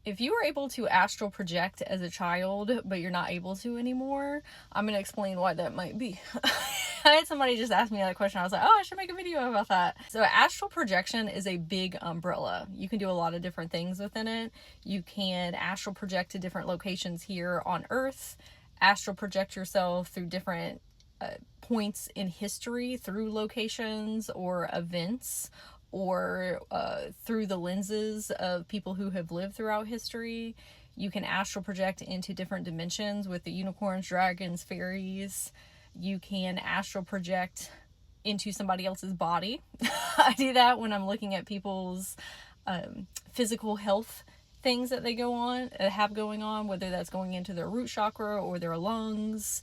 If you were able to astral project as a child, but you're not able to anymore, I'm going to explain why that might be. I had somebody just ask me that question. I was like, oh, I should make a video about that. So astral projection is a big umbrella. You can do a lot of different things within it. You can astral project to different locations here on Earth, astral project yourself through different points in history, through locations or events, or through the lenses of people who have lived throughout history. You can astral project into different dimensions with the unicorns, dragons, fairies. You can astral project into somebody else's body. I do that when I'm looking at people's physical health things that they have going on, whether that's going into their root chakra or their lungs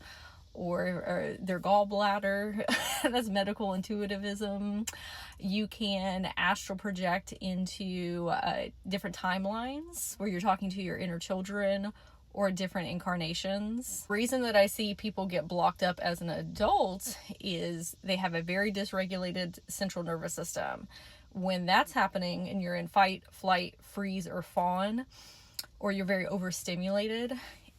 or their gallbladder. That's medical intuitivism. You can astral project into different timelines where you're talking to your inner children or different incarnations. The reason that I see people get blocked up as an adult is they have a very dysregulated central nervous system. When that's happening and you're in fight, flight, freeze, or fawn, or you're very overstimulated,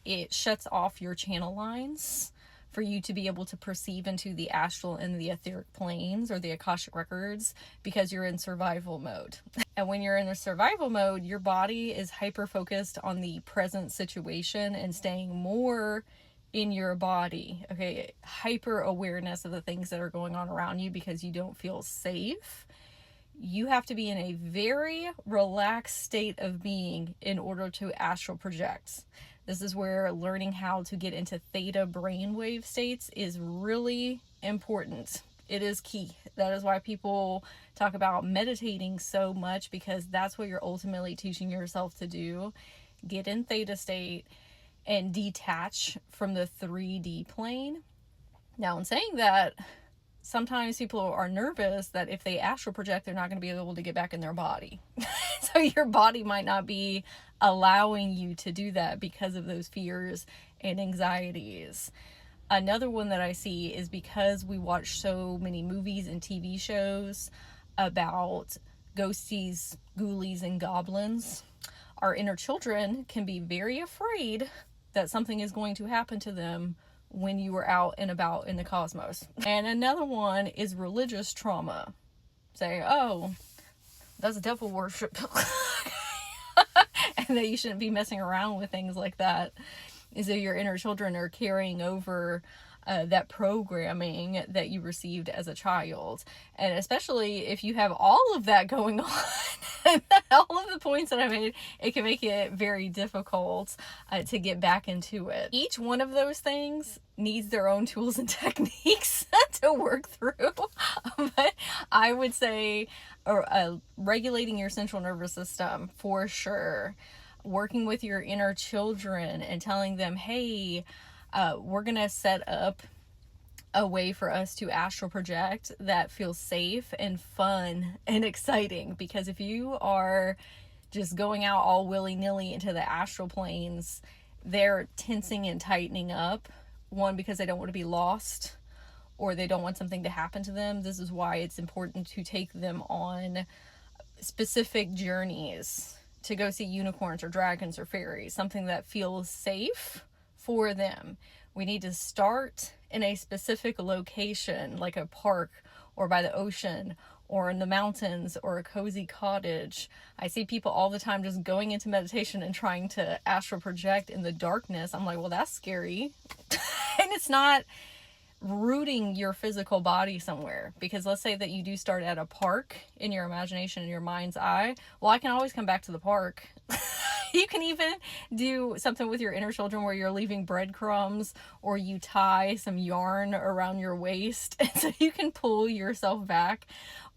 it shuts off your channel lines for you to be able to perceive into the astral and the etheric planes or the Akashic records, because you're in survival mode. And when you're in the survival mode, your body is hyper focused on the present situation and staying more in your body. Okay, hyper awareness of the things that are going on around you because you don't feel safe. You have to be in a very relaxed state of being in order to astral project. This is where learning how to get into theta brainwave states is really important. It is key. That is why people talk about meditating so much, because that's what you're ultimately teaching yourself to do. Get in theta state and detach from the 3D plane. Now, in saying that, sometimes people are nervous that if they astral project, they're not going to be able to get back in their body. So your body might not be allowing you to do that because of those fears and anxieties. Another one that I see is because we watch so many movies and TV shows about ghosties, ghoulies, and goblins, our inner children can be very afraid that something is going to happen to them when you are out and about in the cosmos. And another one is religious trauma. Say, oh, that's devil worship. And that you shouldn't be messing around with things like that. Is that your inner children are carrying over that programming that you received as a child. And especially if you have all of that going on, all of the points that I made, it can make it very difficult to get back into it. Each one of those things needs their own tools and techniques to work through. But I would say regulating your central nervous system for sure. Working with your inner children and telling them, hey, we're going to set up a way for us to astral project that feels safe and fun and exciting. Because if you are just going out all willy-nilly into the astral planes, they're tensing and tightening up. One, because they don't want to be lost, or they don't want something to happen to them. This is why it's important to take them on specific journeys to go see unicorns or dragons or fairies, something that feels safe for them. We need to start in a specific location, like a park or by the ocean or in the mountains or a cozy cottage. I see people all the time just going into meditation and trying to astral project in the darkness. I'm like, well, that's scary. And it's not rooting your physical body somewhere, because let's say that you do start at a park in your imagination, in your mind's eye. Well, I can always come back to the park. You can even do something with your inner children where you're leaving breadcrumbs, or you tie some yarn around your waist and so you can pull yourself back,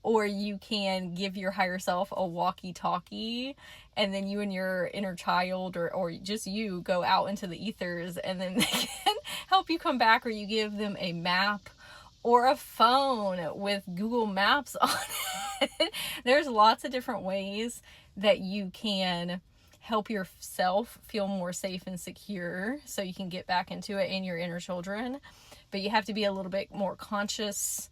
or you can give your higher self a walkie-talkie, and then you and your inner child or just you go out into the ethers, and then they can help you come back, or you give them a map or a phone with Google Maps on it. There's lots of different ways that you can help yourself feel more safe and secure so you can get back into it and your inner children. But you have to be a little bit more consciously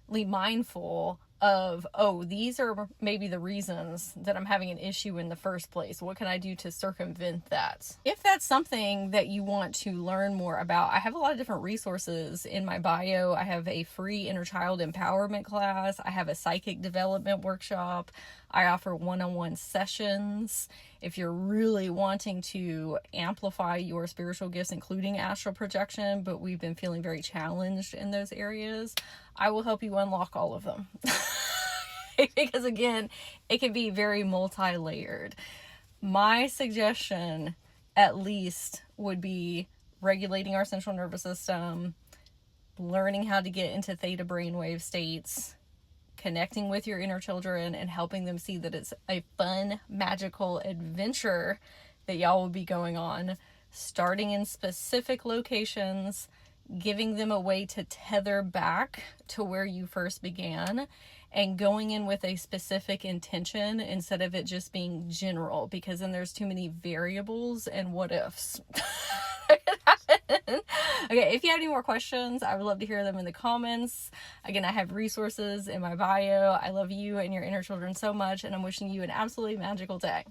mindful of, oh, these are maybe the reasons that I'm having an issue in the first place. What can I do to circumvent that? If that's something that you want to learn more about, I have a lot of different resources in my bio. I have a free inner child empowerment class. I have a psychic development workshop. I offer one-on-one sessions. If you're really wanting to amplify your spiritual gifts, including astral projection, but we've been feeling very challenged in those areas, I will help you unlock all of them. Because again, it can be very multi-layered. My suggestion, at least, would be regulating our central nervous system, learning how to get into theta brainwave states, connecting with your inner children and helping them see that it's a fun, magical adventure that y'all will be going on, starting in specific locations, giving them a way to tether back to where you first began, and going in with a specific intention instead of it just being general, because then there's too many variables and what ifs. Okay, if you have any more questions, I would love to hear them in the comments. Again, I have resources in my bio. I love you and your inner children so much, and I'm wishing you an absolutely magical day.